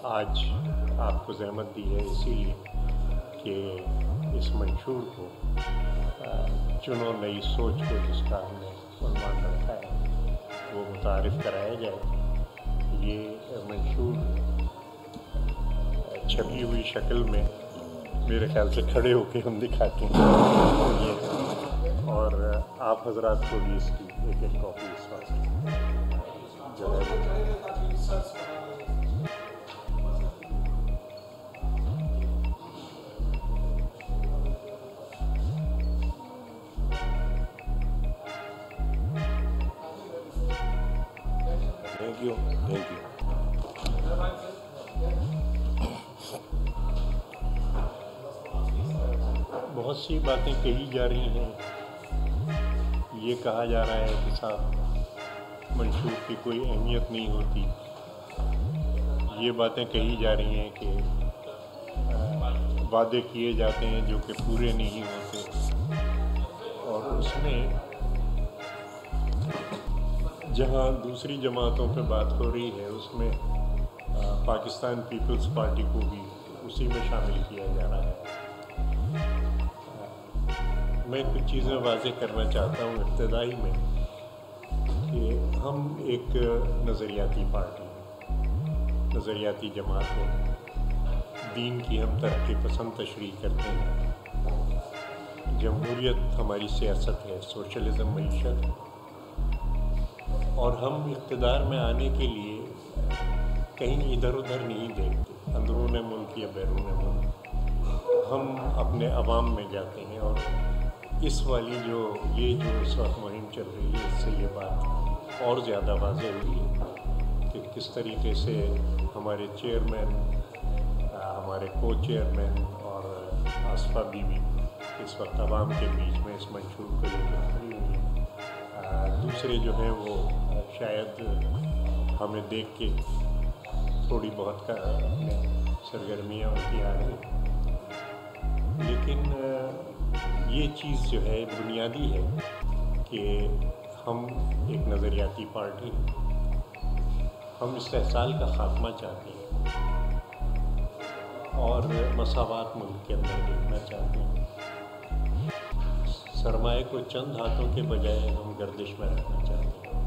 آج آپ کو زحمت دی ہے اسی لیے کہ اس منشور کو چنو نئی سوچ کو جس کا ہم نے عنوان رکھا ہے وہ متعارف کرایا جائے۔ یہ منشور چھپی ہوئی شکل میں میرے خیال سے کھڑے ہو کے ہم دکھاتے ہیں یہ، اور آپ حضرات کو بھی اس کی ایک ایک کاپی اس وقت جو ہے تھینک یو۔ بہت سی باتیں کہی جا رہی ہیں۔ یہ کہا جا رہا ہے کہ صاحب منشور کی کوئی اہمیت نہیں ہوتی۔ یہ باتیں کہی جا رہی ہیں کہ وعدے کیے جاتے ہیں جو کہ پورے نہیں ہوتے، اور اس میں جہاں دوسری جماعتوں پہ بات ہو رہی ہے اس میں پاکستان پیپلز پارٹی کو بھی اسی میں شامل کیا جا رہا ہے۔ میں کچھ چیزیں واضح کرنا چاہتا ہوں ابتدائی میں کہ ہم ایک نظریاتی پارٹی ہیں، نظریاتی جماعت ہے۔ دین کی ہم ترقی پسند تشریح کرتے ہیں۔ جمہوریت ہماری سیاست ہے، سوشلزم معیشت ہے، اور ہم اقتدار میں آنے کے لیے کہیں ادھر ادھر نہیں دیکھتے، اندرون ملک یا بیرون ملک۔ ہم اپنے عوام میں جاتے ہیں، اور اس والی جو اس وقت مہم چل رہی ہے اس سے یہ بات اور زیادہ واضح ہوئی ہے کہ کس طریقے سے ہمارے چیئرمین، ہمارے کو چیئرمین اور آصفہ بیوی اس وقت عوام کے بیچ میں اس منشور کو لے کر کھڑی ہوئی ہیں۔ دوسرے جو ہیں وہ شاید ہمیں دیکھ کے تھوڑی بہت اپنے سرگرمیاں ان کی آ رہی ہیں، لیکن یہ چیز جو ہے بنیادی ہے کہ ہم ایک نظریاتی پارٹی ہیں۔ ہم استحصال کا خاتمہ چاہتے ہیں اور مساوات ملک کے اندر دیکھنا چاہتے ہیں۔ سرمایہ کو چند ہاتھوں کے بجائے ہم گردش میں رکھنا چاہتے ہیں۔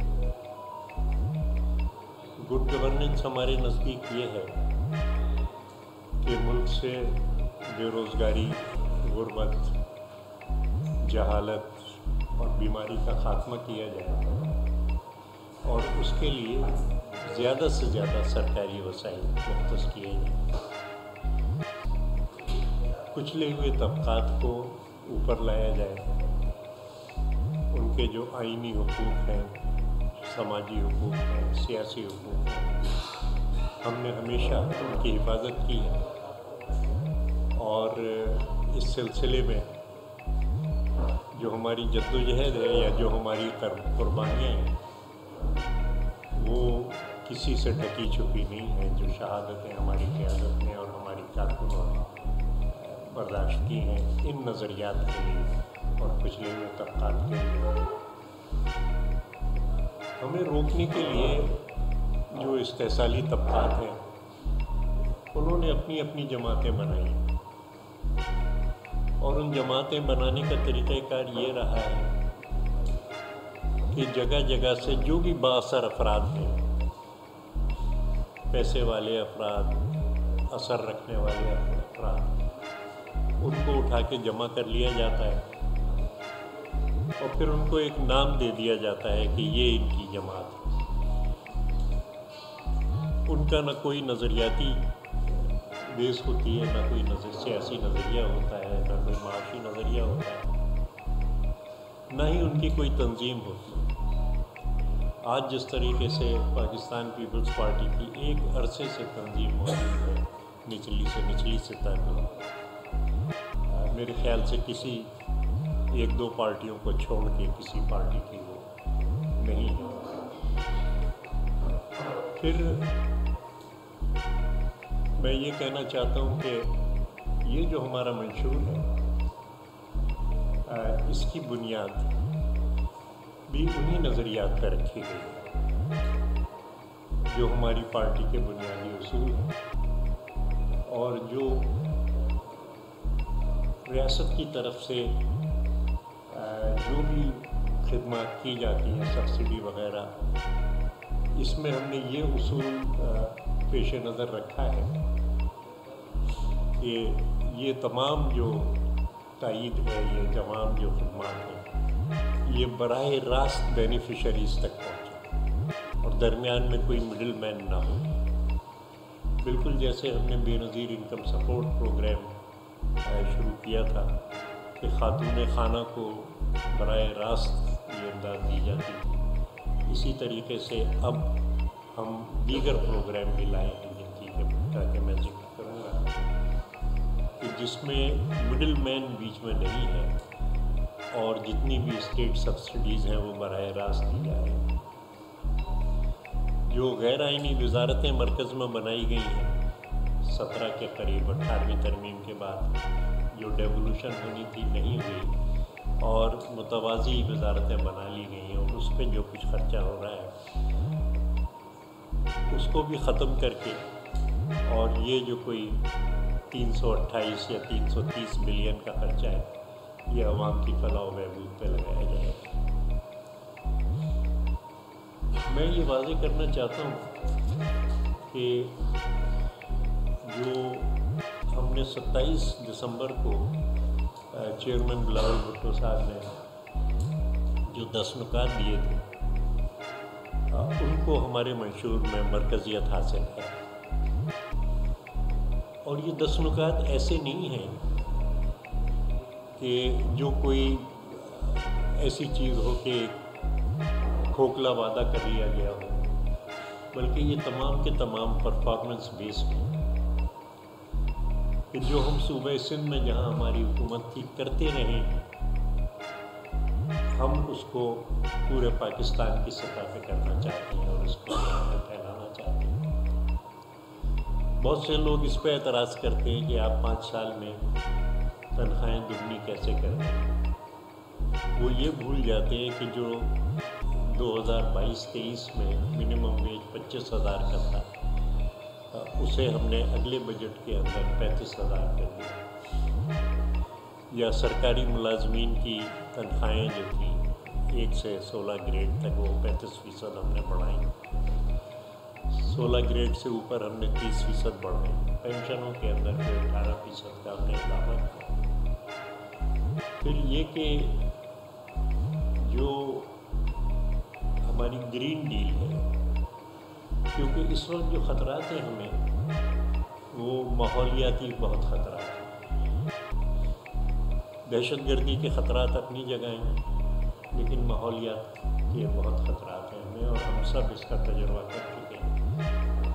گڈ گورننس ہمارے نزدیک یہ ہے کہ ملک سے بے روزگاری، غربت، جہالت اور بیماری کا خاتمہ کیا جائے، اور اس کے لیے زیادہ سے زیادہ سرکاری وسائل مختص کیے جائیں۔ کچلے ہوئے طبقات کو اوپر لایا جائے، ان کے جو آئینی حقوق ہیں، سماجی حقوق ہیں، سیاسی حقوق ہیں، ہم نے ہمیشہ ان کی حفاظت کی ہے، اور اس سلسلے میں جو ہماری جدوجہد ہے یا جو ہماری قربانیاں ہیں وہ کسی سے ڈھکی چھپی نہیں ہیں۔ جو شہادتیں ہماری قیادت نے اور ہماری کارکنوں نے برداشت کی ہیں ان نظریات کے لیے اور پچھلے ہوئے طبقات کے لیے، ہمیں روکنے کے لیے جو استحصالی طبقات ہیں انہوں نے اپنی اپنی جماعتیں بنائی، اور ان جماعتیں بنانے کا طریقہ کار یہ رہا ہے کہ جگہ جگہ سے جو بھی بااثر افراد ہیں، پیسے والے افراد، اثر رکھنے والے افراد، ان کو اٹھا کے جمع کر لیا جاتا ہے، اور پھر ان کو ایک نام دے دیا جاتا ہے کہ یہ ان کی جماعت ہے۔ ان کا نہ کوئی نظریاتی بیس ہوتی ہے، نہ کوئی سیاسی نظریہ ہوتا ہے، نہ کوئی معاشی نظریہ ہوتا ہے، نہ ہی ان کی کوئی تنظیم ہوتی ہے۔ آج جس طریقے سے پاکستان پیپلز پارٹی کی ایک عرصے سے تنظیم موجود ہے، نچلی سے نچلی سطح پہ، میرے خیال سے کسی ایک دو پارٹیوں کو چھوڑ کے کسی پارٹی کی وہ نہیں ہے۔ پھر میں یہ کہنا چاہتا ہوں کہ یہ جو ہمارا منشور ہے اس کی بنیاد بھی انہی نظریات پر رکھی گئی ہے جو ہماری پارٹی کے بنیادی اصول ہیں۔ اور جو ریاست کی طرف سے جو بھی خدمات کی جاتی ہیں سبسڈی وغیرہ، اس میں ہم نے یہ اصول پیش نظر رکھا ہے کہ یہ تمام جو تائید ہے، یہ تمام جو خدمات ہیں، یہ براہ راست بینیفیشریز تک پہنچے اور درمیان میں کوئی مڈل مین نہ ہو۔ بالکل جیسے ہم نے بے نظیر انکم سپورٹ پروگرام شروع کیا تھا کہ خاتون خانہ کو براہ راست یہ امداد دی جاتی تھی، اسی طریقے سے اب ہم دیگر پروگرام بھی لائے ہیں جن کی میں ذکر کروں گا، کہ جس میں مڈل مین بیچ میں نہیں ہے اور جتنی بھی اسٹیٹ سبسڈیز ہیں وہ براہ راست دی جا رہی ہیں۔ جو غیر آئینی وزارتیں مرکز میں بنائی گئی ہیں 17 کے قریب 18ویں ترمیم کے بعد، جو ڈیولوشن ہونی تھی نہیں ہوئی اور متوازی وزارتیں بنا لی گئی ہیں، اور اس پہ جو کچھ خرچہ ہو رہا ہے اس کو بھی ختم کر کے، اور یہ جو کوئی 328 یا 330 بلین کا خرچہ ہے، یہ عوام کی فلاح و بہبود پہ لگایا جائے۔ میں یہ واضح کرنا چاہتا ہوں کہ جو ہم نے 27 دسمبر کو چیئرمین بلاول بھٹو صاحب نے جو 10 نکات دیے تھے، ان کو ہمارے منشور میں مرکزیت حاصل ہے، اور یہ 10 نکات ایسے نہیں ہیں کہ جو کوئی ایسی چیز ہو کہ کھوکھلا وعدہ کر لیا گیا ہو، بلکہ یہ تمام کے تمام پرفارمنس بیسڈ ہیں، کہ جو ہم صوبہ سندھ میں جہاں ہماری حکومت تھی کرتے رہے ہیں، ہم اس کو پورے پاکستان کی سطح پہ کرنا چاہتے ہیں اور اس کو پھیلانا چاہتے ہیں۔ بہت سے لوگ اس پہ اعتراض کرتے ہیں کہ آپ 5 سال میں تنخواہیں دگنی کیسے کریں۔ وہ یہ بھول جاتے ہیں کہ جو 2022-23 میں منیمم ویج 25,000 کا تھا، اسے ہم نے اگلے بجٹ کے اندر 35,000 کر دیا، یا سرکاری ملازمین کی تنخواہیں جو تھیں 1 سے 16 گریڈ تک وہ 35% ہم نے بڑھائیں، 16 گریڈ سے اوپر ہم نے 30% بڑھائیں، پینشنوں کے اندر پھر 18% کا ہم نے اضافہ کیا۔ پھر یہ کہ جو ہماری گرین ڈیل ہے، کیونکہ اس وقت جو خطرات ہیں ہمیں وہ ماحولیاتی بہت خطرات ہیں۔ دہشت گردی کے خطرات اپنی جگہ ہیں، لیکن ماحولیات کے بہت خطرات ہیں ہمیں، اور ہم سب اس کا تجربہ کر چکے ہیں۔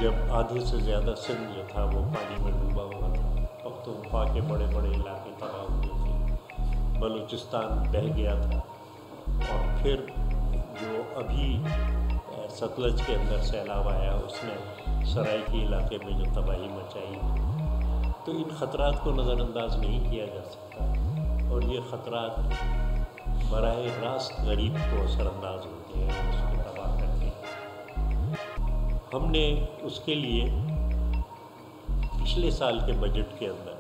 جب آدھے سے زیادہ سندھ جو تھا وہ پانی میں ڈوبا ہوا تھا، پختونخوا کے بڑے بڑے علاقے تباہ ہوئے تھے، بلوچستان بہہ گیا تھا، اور پھر جو ابھی ستلج کے اندر سیلاب آیا اس نے سرائکی علاقے میں جو تباہی مچائی، تو ان خطرات کو نظر انداز نہیں کیا جا سکتا، اور یہ خطرات براہ راست غریب کو اثر انداز ہوتے ہیں اور اس کو تباہ کرتے ہیں۔ ہم نے اس کے لیے پچھلے سال کے بجٹ کے اندر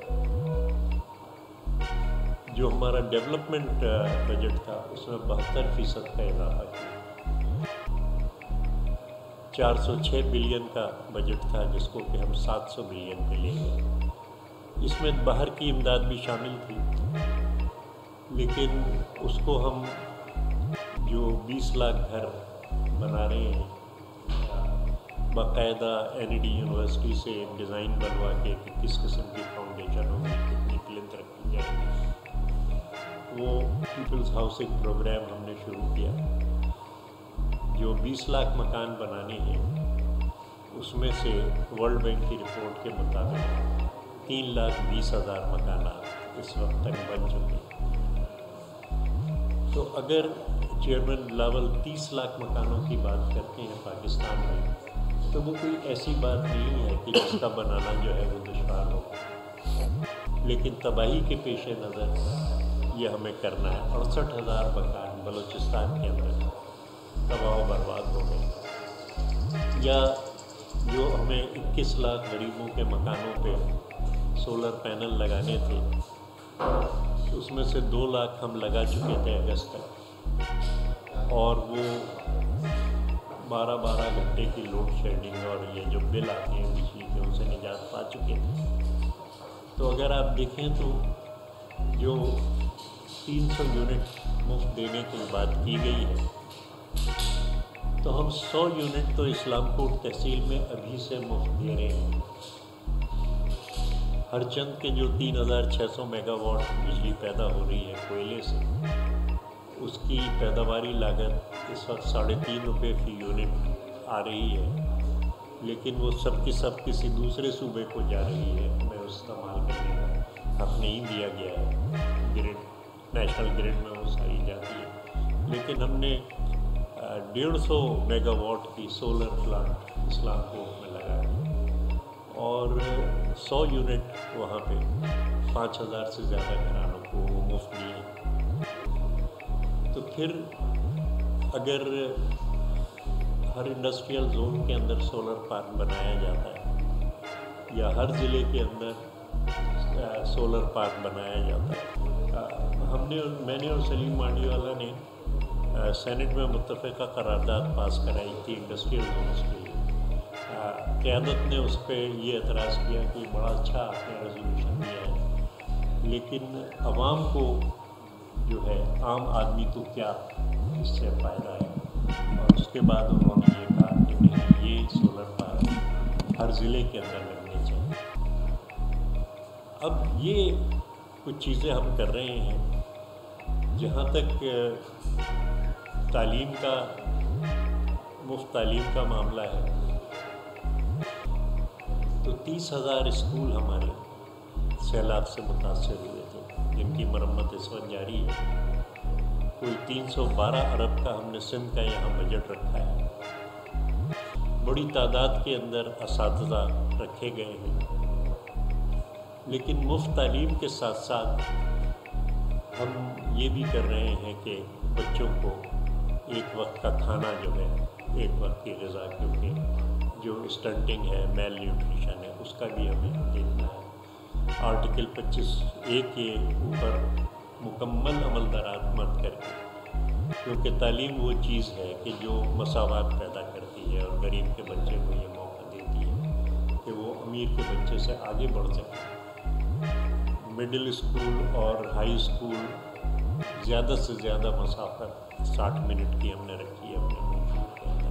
جو ہمارا ڈیولپمنٹ بجٹ تھا اس میں 72% کا اضافہ کیا۔ 406 بلین کا بجٹ تھا جس کو کہ ہم 700 بلین پہ لے گئے۔ اس میں باہر کی امداد بھی شامل تھی، لیکن اس کو ہم جو 20 لاکھ گھر بنا رہے ہیں، باقاعدہ NED یونیورسٹی سے ڈیزائن بنوا کے کہ کس قسم کی فاؤنڈیشن ہوگی، کتنی پلنتھ رکھی جائے گی، وہ پیپلز ہاؤسنگ پروگرام ہم نے شروع کیا۔ جو 20 لاکھ مکان بنانے ہیں، اس میں سے ورلڈ بینک کی رپورٹ کے مطابق 3,20,000 مکانات اس وقت تک بن چکے ہیں۔ تو اگر چیئرمین بلاول 30 لاکھ مکانوں کی بات کرتے ہیں پاکستان میں، تو وہ کوئی ایسی بات نہیں ہے کہ جس کا بنانا جو ہے وہ دشوار ہو، لیکن تباہی کے پیش نظر یہ ہمیں کرنا ہے۔ 68,000 مکان بلوچستان کے اندر تباہ و برباد ہو گئے، یا जो हमें 21 लाख गरीबों के मकानों पे सोलर पैनल लगाने थे, उसमें से 2 लाख हम लगा चुके थे अगस्त तक, और वो 12-12 घंटे की लोड शेडिंग और ये जो बिल आते हैं बिजली के, उनसे निजात पा चुके थे। तो अगर आप देखें तो जो 300 यूनिट मुफ्त देने की बात की गई है, तो हम 100 यूनिट तो इस्लामपुर तहसील में अभी से मुफ्त दे रहे हैं। हरचंद के जो 3600 मेगावाट बिजली पैदा हो रही है कोयले से, उसकी पैदावारी लागत इस वक्त 3.5 रुपये फी यूनिट आ रही है, लेकिन वो सब की सब किसी दूसरे सूबे को जा रही है, हमें इस्तेमाल करने का हक नहीं दिया गया है। ग्रिड, नेशनल ग्रिड में वो सारी जाती है, लेकिन हमने 150 मेगावाट की सोलर प्लांट इस्लामपुर में लगाया और 100 यूनिट वहाँ पे 5000 से ज़्यादा घरानों को वो मुफ्त दिए। तो फिर अगर हर इंडस्ट्रियल जोन के अंदर सोलर पार्क बनाया जाता है या हर ज़िले के अंदर सोलर पार्क बनाया जाता है, मैंने और सलीम मांडीवाला ने सेनेट में मुत्तफ़िक़ा करारदाद पास कराई थी इंडस्ट्रियल जोन्स के लिए। क़यादत ने उस पर ये एतराज़ किया कि बड़ा अच्छा आपने रेजोल्यूशन दिया है, लेकिन आवाम को जो है, आम आदमी को क्या इससे फ़ायदा है। और उसके बाद उन्होंने ये कहा कि नहीं, ये सोलर पार्क हर ज़िले के अंदर लगने चाहिए। अब ये कुछ चीज़ें हम कर रहे हैं। जहाँ तक तालीम का, मुफ्त तालीम का मामला है, तो 30,000 स्कूल हमारे सैलाब से मुतासर हुए थे, जिनकी मरम्मत इस वक्त जारी है। कोई 312 अरब का हमने सिंध का यहाँ बजट रखा है। बड़ी तादाद के अंदर असातिज़ा रखे गए हैं, लेकिन मुफ्त तालीम के साथ साथ हम ये भी कर रहे हैं कि बच्चों को एक वक्त का खाना जो है, एक वक्त की ग़िज़ा, क्योंकि जो स्टंटिंग है, मेल न्यूट्रिशन है, उसका भी हमें देखना है। आर्टिकल 25A के ऊपर मुकम्मल अमल दरामद करके, क्योंकि तालीम वो चीज़ है कि जो मसावात पैदा करती है और गरीब के बच्चे को ये मौका देती है कि वो अमीर के बच्चे से आगे बढ़ सके। मिडिल स्कूल और हाई स्कूल ज़्यादा से ज़्यादा मसाफत 60 मिनट की हमने रखी है अपने मंशूर के अंदर।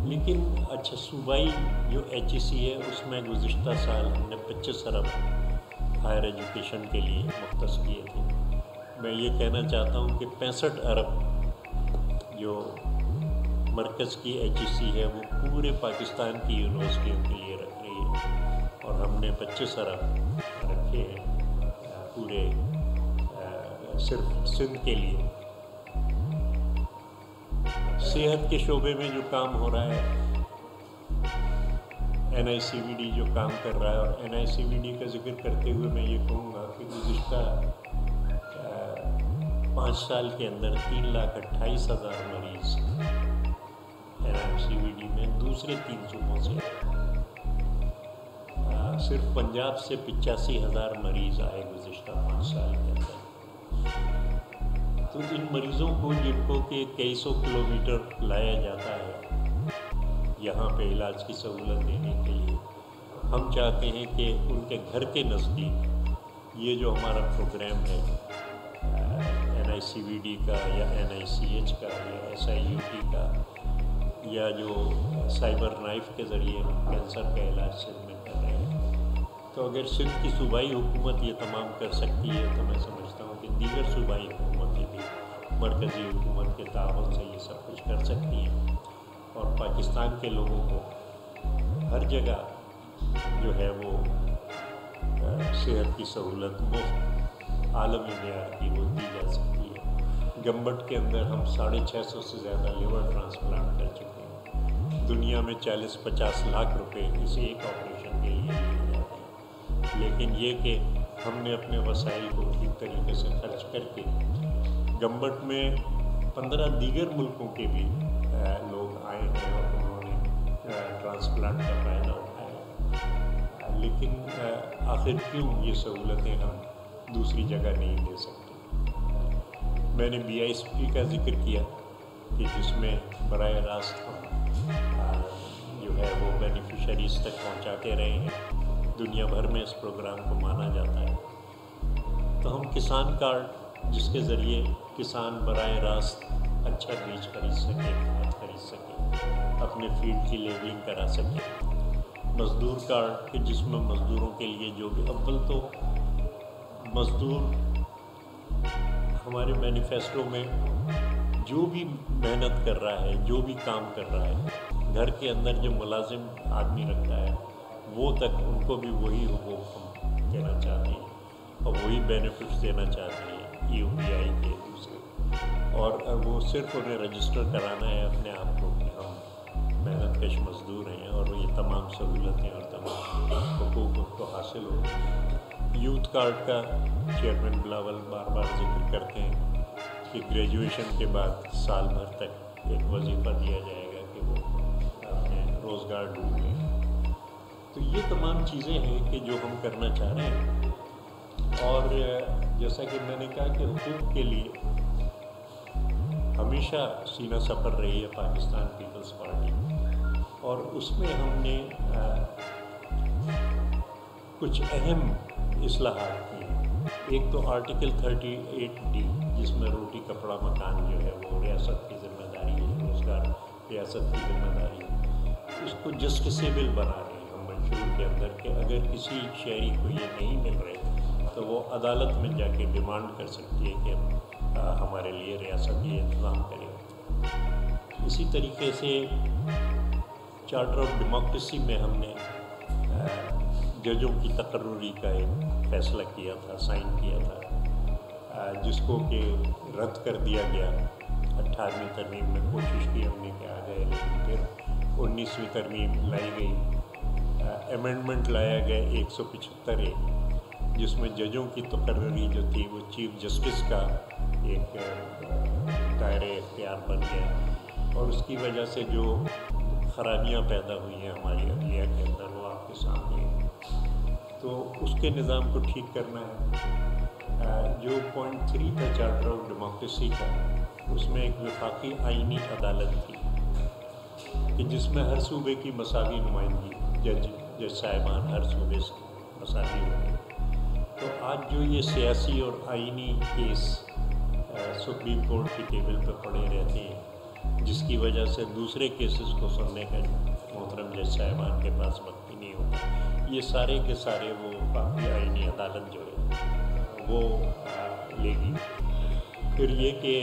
लेकिन अच्छा, सूबाई जो HEC है, उसमें गुज़िश्ता साल हमने 25 अरब हायर एजुकेशन के लिए मुख्तस किए थे। मैं ये कहना चाहता हूँ कि 65 अरब जो मरकज़ की HEC है, वो पूरे पाकिस्तान की यूनिवर्सिटियों के लिए रख रही है, और हमने 25 अरब रखे हैं पूरे सिर्फ सिंध के लिए। सेहत के शोबे में जो काम हो रहा है, NICVD जो काम कर रहा है, और NICVD का जिक्र करते हुए मैं ये कहूँगा कि गुज़िश्ता 5 साल के अंदर 3,28,000 मरीज़ NICVD में दूसरे 3 सूबों से, सिर्फ पंजाब से 85,000 मरीज़ आए गुज़िश्ता 5 साल के अंदर। तो इन मरीज़ों को, जिनको कि कई सौ किलोमीटर लाया जाता है यहाँ पे इलाज की सहूलत देने के लिए, हम चाहते हैं कि उनके घर के नज़दीक ये जो हमारा प्रोग्राम है NICVD का या NICH का या SIUT का, या जो साइबर नाइफ के ज़रिए कैंसर का इलाज सिंध में कर रहे हैं, तो अगर सिंध की सूबाई हुकूमत ये तमाम कर सकती है, तो मैं समझता हूँ कि दीगर सूबाई हुकूमतें भी मरकज़ी हुकूमत के ताउन से ये सब कुछ कर सकती हैं, और पाकिस्तान के लोगों को हर जगह जो है वो सेहत की सहूलत मुफ्त आलमी मेयार की वो दी जा सकती है। गम्बट के अंदर हम 650 से ज़्यादा लिवर ट्रांसप्लांट कर चुके हैं। दुनिया में 40-50 लाख रुपए इस एक ऑपरेशन के लिए दिए जाते हैं, लेकिन ये कि हमने अपने वसाइल को ठीक तरीके से खर्च करके गम्बट में 15 दीगर मुल्कों के भी लोग आए हैं और उन्होंने ट्रांसप्लांट का फ़ायदा उठाएं, लेकिन आखिर क्यों ये सहूलतें हम दूसरी जगह नहीं दे सकते। मैंने BISP का जिक्र किया कि जिसमें बराह रास्त हम जो है वो बेनिफिशरीज़ तक पहुंचाते रहे हैं, दुनिया भर में इस प्रोग्राम को माना जाता है। तो हम किसान कार्ड जिसके ज़रिए किसान बराह रास्त अच्छा बीज खरीद सके, खाद खरीद सके, अपने फील्ड की लेवलिंग करा सके। मज़दूर कार्ड कि जिसमें मज़दूरों के लिए जो भी, अव्वल तो मज़दूर हमारे मैनिफेस्टो में जो भी मेहनत कर रहा है, जो भी काम कर रहा है, घर के अंदर जो मुलाजिम आदमी रखता है वो तक उनको भी वही हुकूक हम देना चाहते हैं और वही बेनिफिट्स देना चाहते हैं EOBI के दूसरे, और वो सिर्फ उन्हें रजिस्टर कराना है अपने आप को कि हम मेहनत कश मज़दूर हैं और ये तमाम सहूलतें और तमाम हुकूक उनको हासिल हो। यूथ कार्ड का चेयरमैन बिलावल बार बार जिक्र करते हैं कि ग्रेजुएशन के बाद साल भर तक एक वजीफ़ा दिया जाएगा कि वो अपने रोज़गार ढूंढ लें। तो ये तमाम चीज़ें हैं कि जो हम करना चाह रहे हैं। और जैसा कि मैंने कहा कि हुकूक के लिए हमेशा सीना सपर रही है पाकिस्तान पीपल्स पार्टी, और उसमें हमने कुछ अहम इस्लाहात की हैं। एक तो आर्टिकल 38D जिसमें रोटी कपड़ा मकान जो है वो रियासत की ज़िम्मेदारी है, रोज़गार रियासत की ज़िम्मेदारी है, उसको जस्टिसेबल बना रहे हैं हम मंशूर के अंदर कि अगर किसी शहरी को ये नहीं मिल रहे तो वो अदालत में जाके डिमांड कर सकती है कि हमारे लिए रियासत ये इंतज़ाम करे। इसी तरीके से चार्टर ऑफ डेमोक्रेसी में हमने जजों की तकर्रुरी का एक फ़ैसला किया था, साइन किया था, जिसको कि रद्द कर दिया गया। 18वीं तरमीम में कोशिश की हमने कि आ जाए, लेकिन फिर 19वीं तरमीम लाई गई, अमेंडमेंट लाया गया 175A, जिसमें जजों की तकर्रुरी जो थी वो चीफ जस्टिस का एक दायरे इख्तियार बन गया, और उसकी वजह से जो खराबियां पैदा हुई हैं हमारी अदलिया के अंदर वो आपके सामने है। तो उसके निज़ाम को ठीक करना है। जो पॉइंट 3 था चार्टर ऑफ डेमोक्रेसी का, उसमें एक वफाकी आइनी अदालत थी कि जिसमें हर सूबे की मसावी नुमाइंदगी, जज साहिबान हर सूबे से मसावी होंगे। तो आज जो ये सियासी और आइनी केस सुप्रीम कोर्ट की टेबल पर पड़े रहते हैं, जिसकी वजह से दूसरे केसेस को सुनने का मोहतरम जज साहिबान के पास वक्त ही नहीं होता, ये सारे के सारे वो बाकी आइनी अदालत जो है वो लेगी। फिर ये कि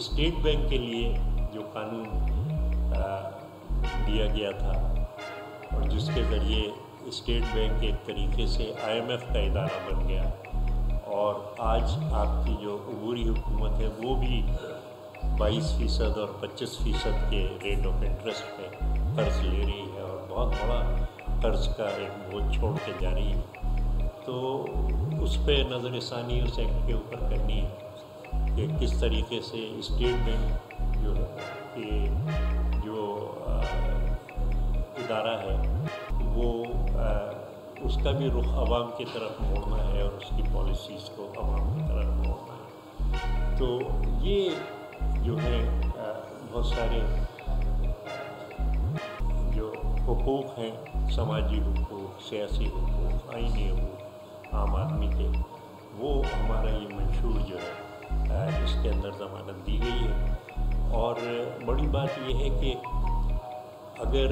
स्टेट बैंक के लिए जो कानून दिया गया था और जिसके ज़रिए स्टेट बैंक एक तरीके से IMF का इदारा बन गया, और आज आपकी जो अबूरी हुकूमत है वो भी 22% और 25% के रेट ऑफ इंटरेस्ट पे कर्ज़ ले रही है और बहुत बड़ा कर्ज़ का एक बोझ छोड़ के जा रही है। तो उस पर नज़रसानी उस एक्ट के ऊपर करनी है कि किस तरीके से स्टेट बैंक जो जो इदारा है वो उसका भी रुख अवाम की तरफ मोड़ना है और उसकी पॉलिसीज़ को अवाम की तरफ मोड़ना है। तो ये जो है बहुत सारे जो हुकूक हैं, समाजी हुकूक, सियासी हुकूक, आइनी हुकूक आम आदमी के, वो हमारा ये मंशूर जो है इसके अंदर ज़मानत दी गई है। और बड़ी बात ये है कि अगर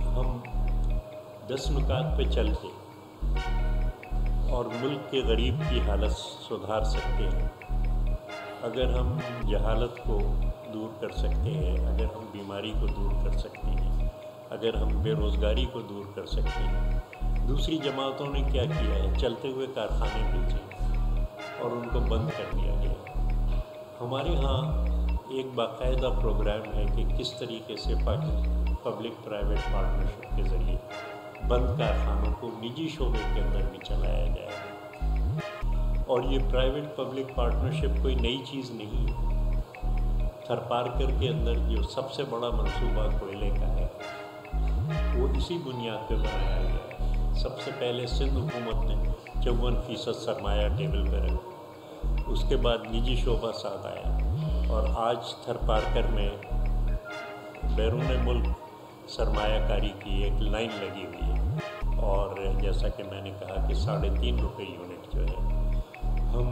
हम 10 नुकात पे चल के और मुल्क के गरीब की हालत सुधार सकते हैं, अगर हम जहालत को दूर कर सकते हैं, अगर हम बीमारी को दूर कर सकते हैं, अगर हम बेरोज़गारी को दूर कर सकते हैं। दूसरी जमातों ने क्या किया है, चलते हुए कारखाने बेचे और उनको बंद कर दिया गया। हमारे यहाँ एक बाकायदा प्रोग्राम है कि किस तरीके से पब्लिक प्राइवेट पार्टनरशिप के ज़रिए बंद कारखानों को निजी शोबे के अंदर भी चलाया जाएगा। और ये प्राइवेट पब्लिक पार्टनरशिप कोई नई चीज़ नहीं है। थरपारकर के अंदर जो सबसे बड़ा मंसूबा कोयले का है वो इसी बुनियाद पे बनाया गया है। सबसे पहले सिंध हुकूमत ने 54% सरमाया टेबल पर रखा, उसके बाद निजी शोबा साथ आया और आज थरपारकर में बैरून मुल्क सरमायाकारी की एक लाइन लगी हुई है। और जैसा कि मैंने कहा कि 3.5 रुपये यूनिट जो है, हम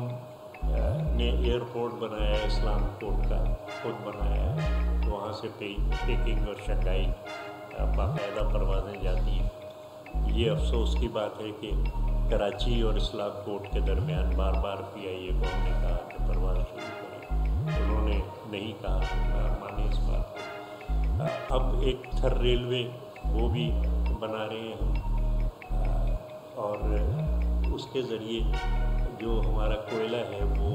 ने एयरपोर्ट बनाया है, इस्लाम कोर्ट का खुद बनाया है, वहाँ से पेकिंग और शंघाई बाकायदा परवाज़ें जाती हैं। ये अफसोस की बात है कि कराची और इस्लाम कोर्ट के दरमियान बार बार PIA को हमने कहा कि परवाज़ शुरू करें, उन्होंने नहीं कहा, माने इस बात को। अब एक थर रेलवे वो भी बना रहे हैं हम, और उसके ज़रिए जो हमारा कोयला है वो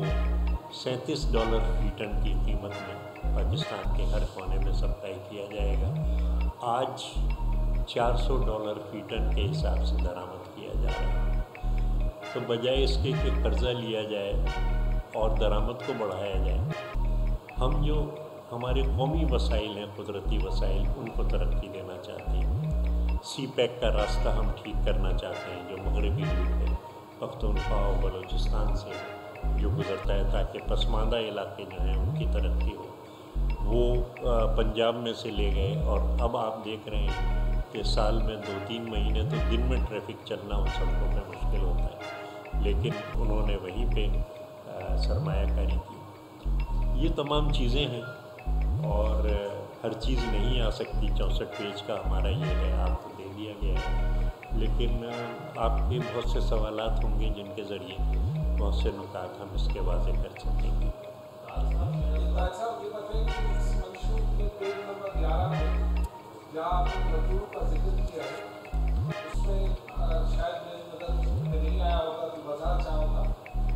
$37 फी टन की कीमत में पाकिस्तान के हर कोने में सप्लाई किया जाएगा। आज $400 फी टन के हिसाब से दरामद किया जा रहा है। तो बजाय इसके कि कर्ज़ा लिया जाए और दरामद को बढ़ाया जाए, हम जो हमारे कौमी वसाइल हैं, कुदरती वसाइल, उनको तरक्की देना चाहते हैं। CPEC का रास्ता हम ठीक करना चाहते हैं, जो मगरबी रूट है पख्तूनख्वा और बलूचिस्तान से जो गुज़रता है, ताकि पसमानदा इलाके जो हैं उनकी तरक्की हो। वो पंजाब में से ले गए और अब आप देख रहे हैं कि साल में 2-3 महीने तो दिन में ट्रैफिक चलना उन सड़कों पर मुश्किल होता है, लेकिन उन्होंने वहीं पे सरमायाकारी की। ये तमाम चीज़ें हैं और हर चीज़ नहीं आ सकती। 64 पेज का हमारा ये है, आपको दे दिया गया है, लेकिन आपके बहुत से सवालात होंगे जिनके ज़रिए बहुत से नुकात हम इसके वाज़े कर सकेंगे।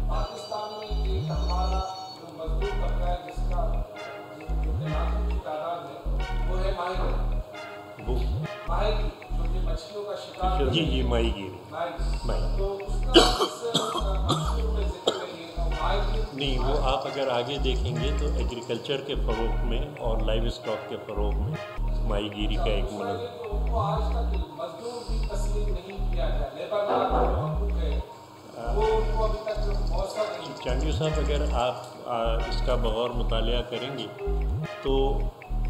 पाकिस्तान में एक हमारा जो मजदूर तबका है जिसका लाखों की तादाद है वो है माहीगिरी, जो कि मछलियों का शिकार। जी माहीगिरी। तो उसका में जिक्र नहीं, वो आप अगर आगे देखेंगे तो एग्रीकल्चर के फ़रोग़ में और लाइव स्टॉक के फ़रोग़ में माहीगिरी का एक मनोबल। आज तक मजदूर भी तस्लीम नहीं किया गया, लेबर है वो उनको अभी तक मौका नहीं। चांडियो साहब, अगर आप इसका बगौर मुतालिया करेंगे तो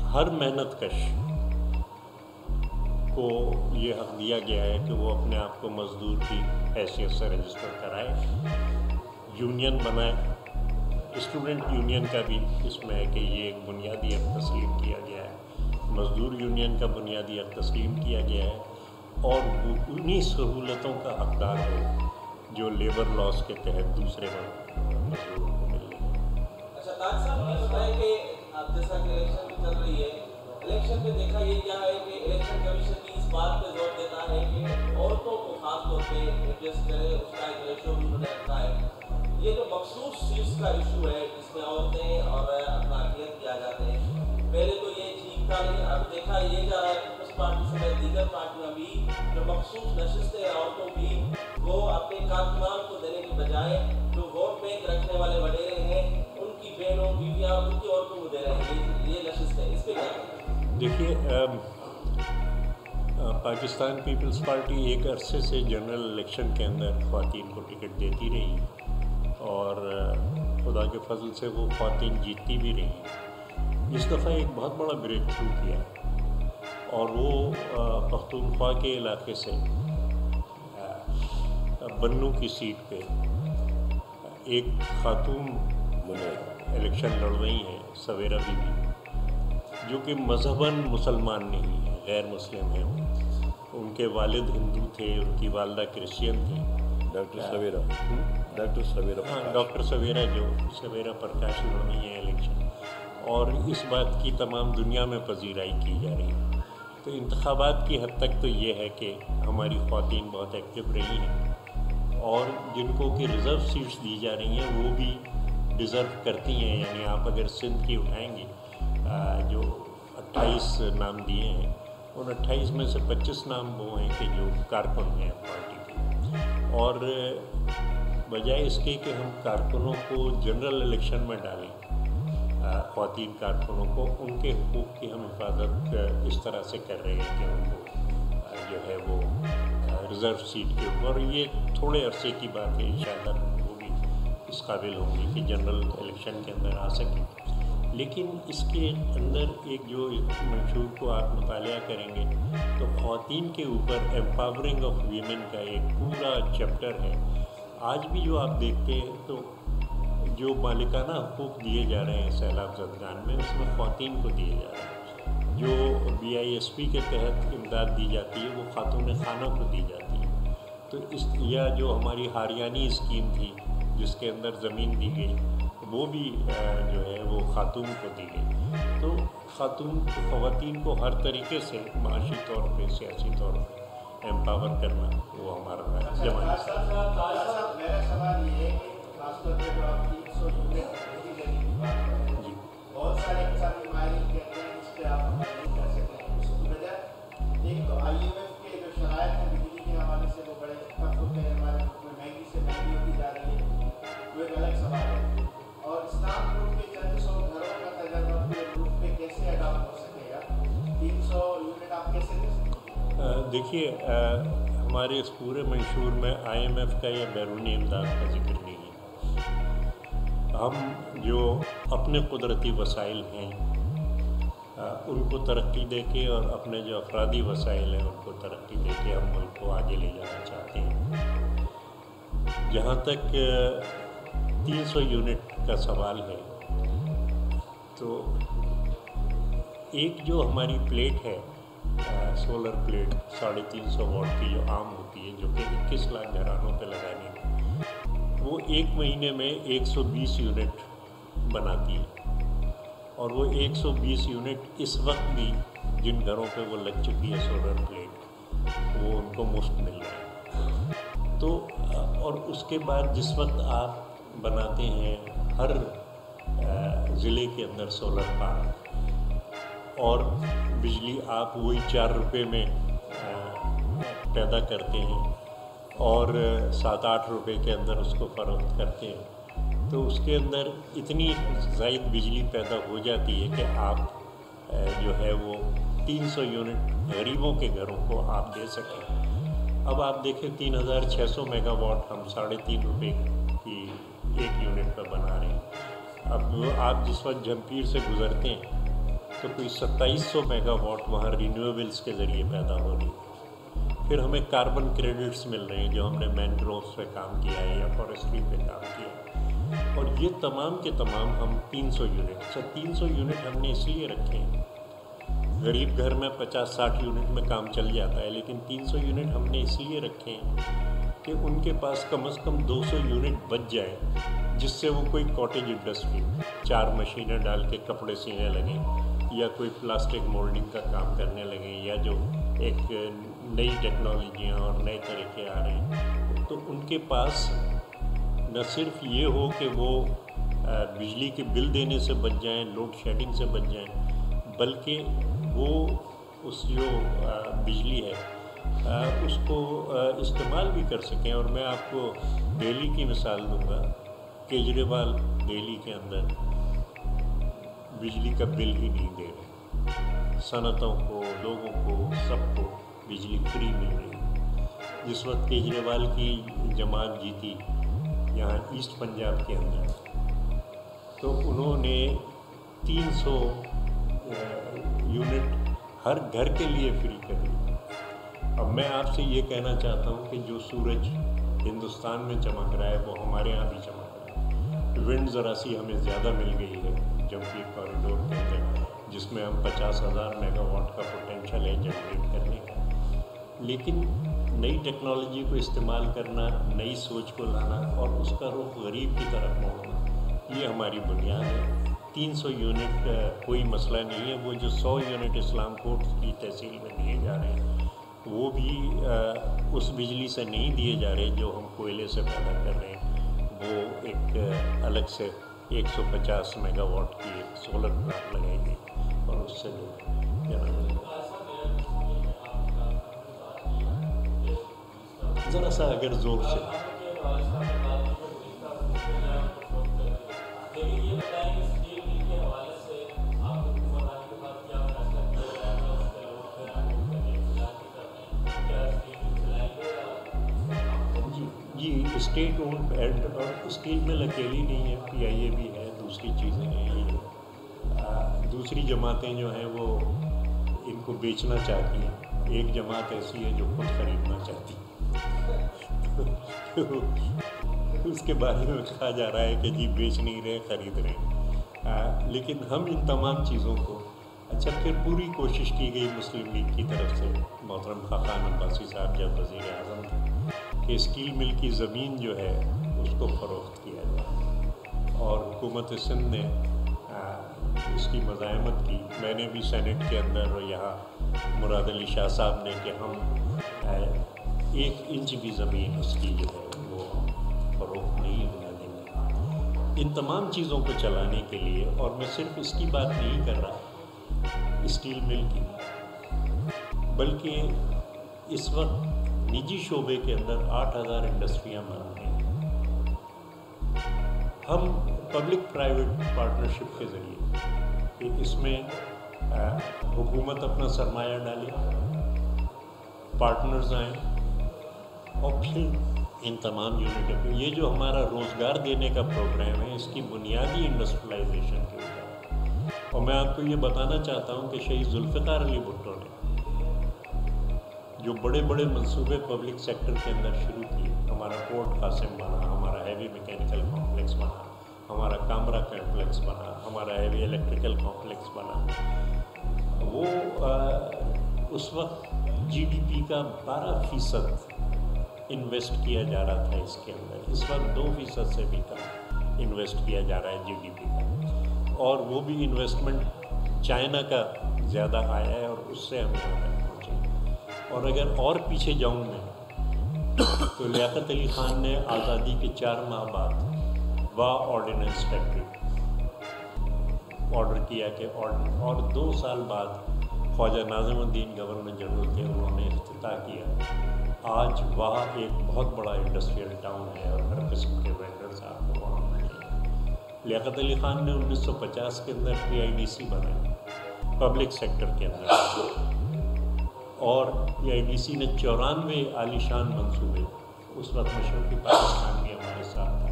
हर मेहनत कश को ये हक़ दिया गया है कि वो अपने आप को मज़दूर की हैसियत से रजिस्टर कराए, यूनियन बनाए। स्टूडेंट यूनियन का भी इसमें है कि ये एक बुनियादी हक़ तस्लीम किया गया है, मज़दूर यूनियन का बुनियादी हक़ तस्लीम किया गया है, और वो उन्हीं सहूलतों का हक़दार हो जो लेबर लॉस के तहत दूसरे मज़दूरों को मिल रही है। अच्छा, ताज साहब ये बताएं कि अब जैसा कि इलेक्शन चल रही है, इलेक्शन में देखा ये क्या है कि इलेक्शन कमीशन भी इस बात पे जोर देता है कि औरतों को खास तौर पे एडजस्ट करे, उसका एक रेशो भी उन्होंने रखा है। ये जो मखसूस सीट्स का इशू है जिसमें औरतें और अफरादियत किया जाते हैं, पहले तो ये ठीक था, लेकिन अब देखा ये जा रहा है कि उस पार्टी से दीगर पार्टियाँ भी जो मखसूस नशिस्तें औरतों की वो अपने कारकुनान को देने के बजाय जो वोट बैंक रखने वाले वडेरे हैं उनकी बहनों बीवियाँ उनकी औरतों को दे रहे हैं ये नशिस्तें। इस पर क्या कहें? देखिए, पाकिस्तान पीपल्स पार्टी एक अरसे से जनरल इलेक्शन के अंदर ख़वातीन को टिकट देती रही और खुदा के फजल से वो ख़वातीन जीतती भी रही। इस दफ़ा एक बहुत बड़ा ब्रेक थ्रू किया और वो पख्तूनख्वा के इलाके से बन्नू की सीट पे एक खातून इलेक्शन लड़ रही हैं, सवेरा बीबी, जो कि मज़हबन मुसलमान नहीं है, गैर मुस्लिम हैं। उनके वालिद हिंदू थे, उनकी वालदा क्रिश्चियन थी। डॉक्टर सवेरा हाँ, डॉक्टर सवेरा जो सवेरा प्रकाश लड़ रही है इलेक्शन, और इस बात की तमाम दुनिया में पजीराई की जा रही है। तो इंतखाबात की हद तक तो ये है कि हमारी ख़वातीन बहुत एक्टिव रही हैं और जिनको कि रिज़र्व सीट्स दी जा रही हैं वो भी डिज़र्व करती हैं। यानी आप अगर सिंध की उठाएंगे, जो 28 नाम दिए हैं, उन 28 में से 25 नाम वो हैं कि जो कारकुन हैं पार्टी के, और बजाय इसके कि हम कारकुनों को जनरल इलेक्शन में डालें ख़वातीन कारकुनों को उनके हुकूक़ की हम हिफाजत इस तरह से कर रहे हैं कि उनको जो है वो रिज़र्व सीट के ऊपर, ये थोड़े अरसे की बात है, इंशाअल्लाह वो भी इस काबिल होंगी कि जनरल इलेक्शन के अंदर आ सकें। लेकिन इसके अंदर एक जो मंशूर को आप मुतालिया करेंगे तो ख़वातीन के ऊपर एम्पावरिंग ऑफ वीमेन का एक पूरा चैप्टर है। आज भी जो आप देखते हैं तो जो मालिकाना हुकूक़ दिए जा रहे हैं सैलाब ज़दगान में, उसमें ख़वातीन को दिए जा रहे हैं। जो BISP के तहत इमदाद दी जाती है वो खातून खाना को दी जाती है। तो इस या जो हमारी हारियानी स्कीम थी जिसके अंदर ज़मीन दी गई वो भी जो है वो खातून को दी गई। तो ख़वातीन को हर तरीके से माशी तौर पे, सियासी तौर पे एम्पावर करना वो हमारा जमाना है। मेरा सवाल ये है कि खासतौर पर जो आप 300 यूनिट की बात कर रहे हैं, बहुत सारे इक़्तिसादी माहिरीन कहते हैं इस पर आप नहीं कर सकते। उसकी वजह एक तो IMF के जो शराइत हैं बिजली के हवाले से वो बड़े टफ होते हैं, हमारे महंगी से महंगी होती जा रही है, वो एक अलग सवाल है। और इस्लाम ग्रुप के चंद सौ घरों का तजर्बा पूरे ग्रुप पे कैसे अडॉप्ट हो सकेगा? 300 यूनिट आप कैसे दे सकते? देखिए, हमारे इस पूरे मंशूर में IMF का या बैरूनी इमदाद का जिक्र नहीं है। हम जो अपने कुदरती वसाइल हैं उनको तरक्की देके और अपने जो अफरादी वसाइल हैं उनको तरक्की देके हम मुल्क को आगे ले जाना चाहते हैं। जहाँ तक 300 यूनिट का सवाल है तो एक जो हमारी प्लेट है सोलर प्लेट 350 वाट की जो आम होती है, जो कि 21 लाख घरानों पे लगानी है, वो एक महीने में 120 यूनिट बनाती है। और वो 120 यूनिट इस वक्त भी जिन घरों पे वो लग चुकी है सोलर प्लेट, वो उनको मुफ्त मिल रहा है। तो और उसके बाद जिस वक्त आप बनाते हैं हर ज़िले के अंदर सोलर पार्क और बिजली आप वही 4 रुपये में पैदा करते हैं और 7-8 रुपये के अंदर उसको फ़रोख्त करते हैं, तो उसके अंदर इतनी ज़ायद बिजली पैदा हो जाती है कि आप जो है वो 300 यूनिट गरीबों के घरों को आप दे सकें। अब आप देखें 3600 मेगावाट हम 3.5 रुपये की एक यूनिट पर बना रहे हैं। अब आप जिस वक्त जमपीर से गुज़रते हैं तो कोई 2700 मेगावाट वहाँ रिन्यूएबल्स के ज़रिए पैदा हो रही है। फिर हमें कार्बन क्रेडिट्स मिल रहे हैं जो हमने मैनग्रोव्स पे काम किया है या फॉरेस्ट्री पे काम किया है, और ये तमाम के तमाम हम 300 यूनिट हमने इसलिए रखे हैं। गरीब घर में 50-60 यूनिट में काम चल जाता है, लेकिन 300 यूनिट हमने इसलिए रखे हैं कि उनके पास कम से कम 200 यूनिट बच जाए, जिससे वो कोई कॉटेज इंडस्ट्री 4 मशीनें डाल के कपड़े सीने लगें या कोई प्लास्टिक मोल्डिंग का काम करने लगे, या जो एक नई टेक्नोलॉजियाँ और नए तरीके आ रहे हैं, तो उनके पास न सिर्फ ये हो कि वो बिजली के बिल देने से बच जाएं, लोड शेडिंग से बच जाएं, बल्कि वो उस जो बिजली है उसको इस्तेमाल भी कर सकें। और मैं आपको दिल्ली की मिसाल दूंगा। केजरीवाल दिल्ली के अंदर बिजली का बिल ही नहीं दे रहे, सनतों को, लोगों को, सबको बिजली फ्री मिल रही। जिस वक्त केजरीवाल की जमात जीती यहाँ ईस्ट पंजाब के अंदर, तो उन्होंने 300 यूनिट हर घर के लिए फ्री कर दी। अब मैं आपसे ये कहना चाहता हूँ कि जो सूरज हिंदुस्तान में चमक रहा है वो हमारे यहाँ भी चमक रहा है। विंड ज़रा सी हमें ज़्यादा मिल गई है जमपीर कॉरिडोर के अंदर, जिसमें हम 50,000 मेगावाट का पोटेंशियल है जनरेट करने का। लेकिन नई टेक्नोलॉजी को इस्तेमाल करना, नई सोच को लाना और उसका रुख गरीब की तरफ मोड़ना, ये हमारी बुनियाद है। 300 यूनिट कोई मसला नहीं है। वो जो 100 यूनिट इस्लाम कोर्ट की तहसील में दिए जा रहे हैं वो भी उस बिजली से नहीं दिए जा रहे जो हम कोयले से पैदा कर रहे हैं। वो एक अलग से 150 मेगावाट की एक सोलर प्लांट लगाएगी और उससे ज़रा सा अगर ज़ोर से स्टेट ओन्ड एंड और स्टील मिल अकेली नहीं है, PIA भी है, दूसरी चीज़ें हैं, ये दूसरी जमातें जो हैं वो इनको बेचना चाहती हैं। एक जमात ऐसी है जो खुद खरीदना चाहती है तो उसके बारे में कहा जा रहा है कि जी बेच नहीं रहे, खरीद रहे। लेकिन हम इन तमाम चीज़ों को, अच्छा फिर पूरी कोशिश की गई मुस्लिम लीग की तरफ से, मोहतरम खाकान अब्बासी साहब जब वज़ीर आज़म थे, कि स्टील मिल की ज़मीन जो है उसको फ़रोख्त किया जाए, और हुकूमत सिंध ने इसकी मज़ाहमत की। मैंने भी सेनेट के अंदर, और यहाँ मुराद अली शाह साहब ने, कि हम 1 इंच भी ज़मीन उसकी जो है वो फ़रोख्त नहीं होने देंगे। इन तमाम चीज़ों को चलाने के लिए, और मैं सिर्फ इसकी बात नहीं कर रहा स्टील मिल की, बल्कि इस वक्त निजी शोबे के अंदर 8000 इंडस्ट्रियाँ बन रही हैं। हम पब्लिक प्राइवेट पार्टनरशिप के ज़रिए इसमें हुकूमत अपना सरमाया डाले, पार्टनर्स आएँ, और फिर इन तमाम यूनिटों पे ये जो हमारा रोज़गार देने का प्रोग्राम है, इसकी बुनियादी इंडस्ट्रियलाइजेशन के ऊपर। और मैं आपको ये बताना चाहता हूँ कि शहीद जुल्फ़िकार अली भुट्टो ने जो बड़े बड़े मंसूबे पब्लिक सेक्टर के अंदर शुरू किए, हमारा पोर्ट कासिम बना, हमारा हैवी मैकेनिकल कॉम्प्लेक्स बना, हमारा कामरा कॉम्प्लेक्स बना, हमारा हैवी इलेक्ट्रिकल कॉम्प्लेक्स बना, वो उस वक्त GDP का 12% इन्वेस्ट किया जा रहा था इसके अंदर। इस वक्त 2% से भी कम इन्वेस्ट किया जा रहा है GDP का, और वो भी इन्वेस्टमेंट चाइना का ज़्यादा आया है, और उससे हम यहाँ तक पहुँचे। और अगर और पीछे जाऊँ मैं, तो लियाकत अली ख़ान ने आज़ादी के 4 माह बाद वाह ऑर्डिनेंस फैक्ट्री ऑर्डर किया कि और 2 साल बाद ख्वाजा नाज़िमुद्दीन गवर्नर जनरल थे, उन्होंने इफ्तिताह किया। आज वहाँ एक बहुत बड़ा इंडस्ट्रियल टाउन है, और हर किस्म के वेंडर्स आपको वहाँ मिलेंगे। लियाकत अली ख़ान ने 1950 के अंदर PIDC बनाई पब्लिक सेक्टर के अंदर, और PIDC ने 94 आलीशान मंसूबे, उस वक्त मशरक़ी पाकिस्तान भी हमारे साथ था,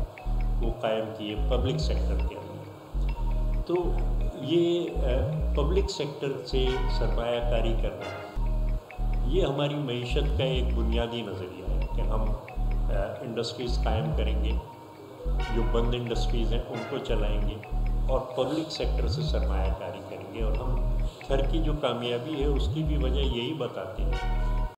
वो कायम किए पब्लिक सेक्टर के अंदर। तो ये पब्लिक सेक्टर से सरमायाकारी करना, ये हमारी मईशत का एक बुनियादी नज़रिया है कि हम इंडस्ट्रीज़ कायम करेंगे, जो बंद इंडस्ट्रीज़ हैं उनको चलाएंगे, और पब्लिक सेक्टर से सरमायाकारी करेंगे। और हम घर की जो कामयाबी है उसकी भी वजह यही बताते हैं